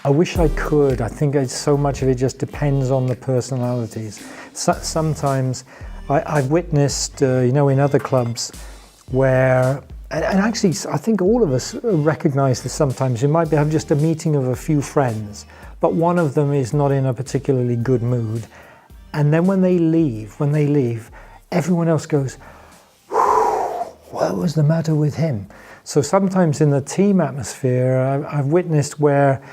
I wish I could. I think so much of it just depends on the personalities. Sometimes I've witnessed, in other clubs where, and actually I think all of us recognize this sometimes, you might have just a meeting of a few friends, but one of them is not in a particularly good mood. And then when they leave, everyone else goes, what was the matter with him? So sometimes in the team atmosphere, I've witnessed where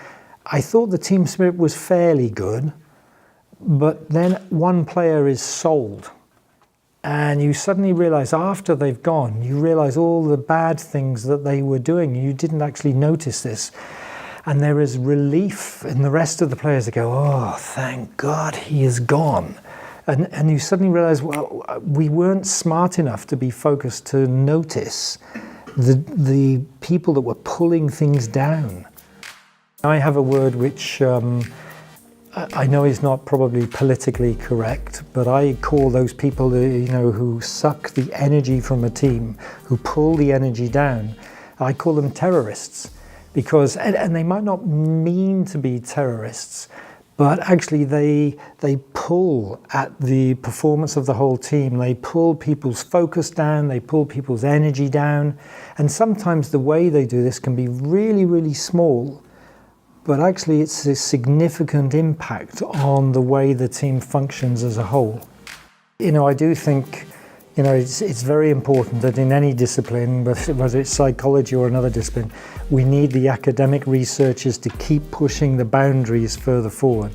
I thought the team spirit was fairly good, but then one player is sold. And you suddenly realize after they've gone, you realize all the bad things that they were doing. You didn't actually notice this. And there is relief in the rest of the players that go, oh, thank God he is gone. And you suddenly realize, well, we weren't smart enough to be focused to notice the people that were pulling things down. I have a word which I know is not probably politically correct, but I call those people, who suck the energy from a team, who pull the energy down, I call them terrorists. Because, and they might not mean to be terrorists, but actually they pull at the performance of the whole team. They pull people's focus down, they pull people's energy down. And sometimes the way they do this can be really, really small, but actually it's a significant impact on the way the team functions as a whole. I do think, it's very important that in any discipline, whether it's psychology or another discipline, we need the academic researchers to keep pushing the boundaries further forward.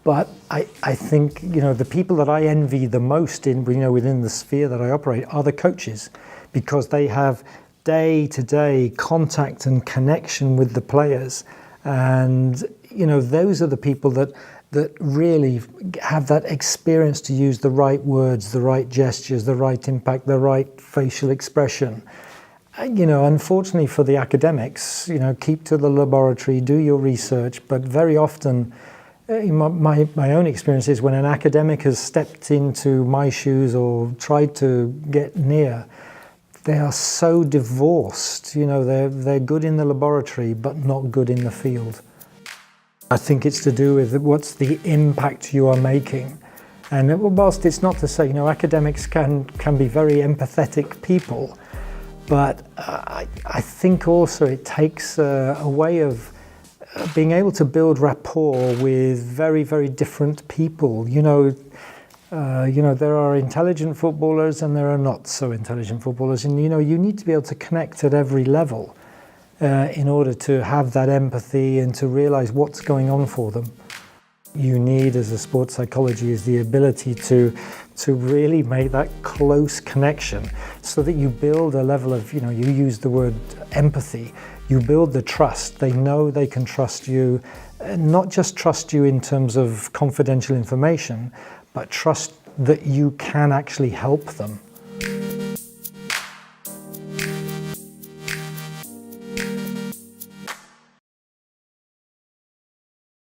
But I think, the people that I envy the most within the sphere that I operate are the coaches, because they have day-to-day contact and connection with the players. And, those are the people that really have that experience to use the right words, the right gestures, the right impact, the right facial expression. Unfortunately for the academics, keep to the laboratory, do your research, but very often, my own experience is when an academic has stepped into my shoes or tried to get near, they are so divorced. They're good in the laboratory, but not good in the field. I think it's to do with what's the impact you are making. And whilst it's not to say, academics can be very empathetic people, but I think also it takes a way of being able to build rapport with very, very different people. There are intelligent footballers and there are not so intelligent footballers. And, you need to be able to connect at every level in order to have that empathy and to realize what's going on for them. You need, as a sports psychology, is the ability to really make that close connection so that you build a level of, you use the word empathy, you build the trust. They know they can trust you, not just trust you in terms of confidential information, but trust that you can actually help them.